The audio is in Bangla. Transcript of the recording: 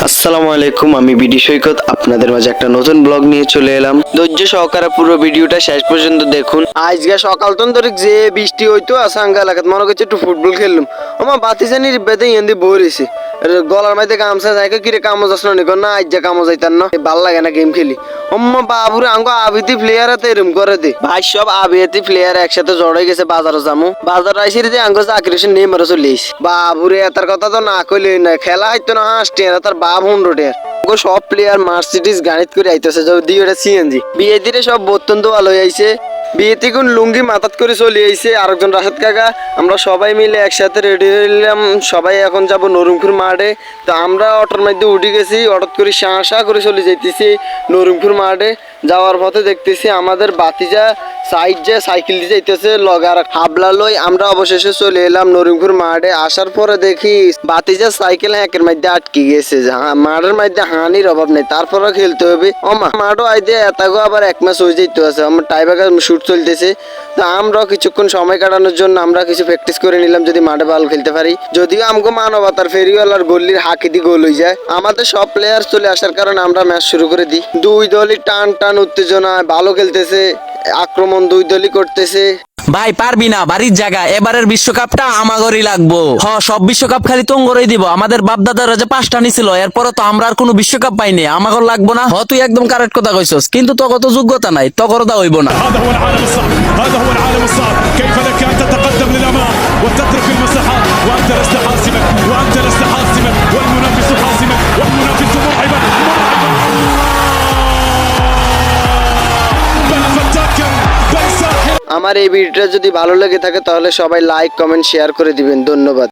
আসসালামু আলাইকুম, আমি বিডি সৈকত আপনাদের মাঝে একটা নতুন ব্লগ নিয়ে চলে এলাম। ধৈর্য সহকারে পুরো ভিডিওটা শেষ পর্যন্ত দেখুন। আজকে সকাল ধরে যে বৃষ্টি হইতো আসাঙ্গা লাগাত মনে করছে একটু ফুটবল খেললাম। আমার বাতিজানির বেদে এন্দি বইরেছে গলার মাঝে গামছা যাইকে কিরে কামো যাস না আজ যা কামো যাইতার না ভাল লাগে না গেম খেলি। অম্মা বাবুরে আঙ্গো আবিতি প্লেয়ার হাতে এরম করে দে ভাই, সব আবিতি প্লেয়ার একসাথে জড়াই গেছে বাজারে যামু। বাজার আইসি যে আঙ্গো চাকরি নিয়ে মারা চলে আইস। বাবুরে এতার কথা তো না কইলে না, খেলা হইতো না হাসতে তার বাপ 100 সব প্লেয়ার মার্সিডিজ গাড়িত করে আইতেছে যদি ওটা সিএনজি। বিয়ে দিলে সব বর্তন তো ভালো আইছে। বিয়েতে কোন লুঙ্গি মাথাত করে চলে আইছে আরেকজন রাশেদ কাকা। আমরা সবাই মিলে একসাথে রেডি হইলাম, সবাই এখন যাব নরিমপুর মাঠে। তো আমরা অটোর মধ্যে উঠে গেছি, অটোত করে শাঁ করে চলে যাইতেছি নরিমপুর মাঠে। যাওয়ার পথে দেখতেছি আমাদের বাতিজা সাইড যে সাইকেল দিয়ে যাইতেছে লগার হাবলা লই। আমরা অবশেষে চলে এলাম নরিমপুর মাঠে। আসার পরে দেখি বাতিজা সাইকেল হ্যাকের মধ্যে আটকে গেছে। মাঠের মধ্যে হানির অভাব নেই, তারপরে খেলতে হবে। মাঠও আইতে এতাগো আবার এক ম্যাচ হয়ে যেতে আছে। আমার টাইব্রেকার শুট চলতেছে। তো আমরাও কিছুক্ষণ সময় কাটানোর জন্য আমরা কিছু প্র্যাকটিস করে নিলাম যদি মাঠে ভালো খেলতে পারি। যদিও আমগো মানবতার ফেরিওয়ালার গল্লির হাকি দি গোল হয়ে যায়। আমাদের সব প্লেয়ার চলে আসার কারণে আমরা ম্যাচ শুরু করে দিই। দুই দলই টান উত্তেজনায় ভালো খেলতেছে, আক্রমণ দুই দলই করতেছে। ভাই পারবি না, বাড়ির জায়গা এবারের বিশ্বকাপটা আমাগরই লাগবো। সব বিশ্বকাপ খালি তোঙ্গরই দিব। আমাদের বাপ দাদারা যে 5টা নিছিল, এরপরে তো আমরা আর কোনো বিশ্বকাপ পাইনি, আমাগর লাগবো না। তুই একদম কারেক্ট কথা কইছস, কিন্তু তোর তো যোগ্যতা নাই, তোর দা হইব না। هذا هو العالم الصعب، هذا هو العالم الصعب. كيف لك ان تتقدم للامام وتترك المساحات وانت لست حاسما وانت لست حاسما والمنافس حاسما والمنافس مرعبا بل فتاكا بل ساحرا. আমার এই ভিডিওটা যদি ভালো লেগে থাকে তাহলে সবাই লাইক কমেন্ট শেয়ার করে দিবেন। ধন্যবাদ।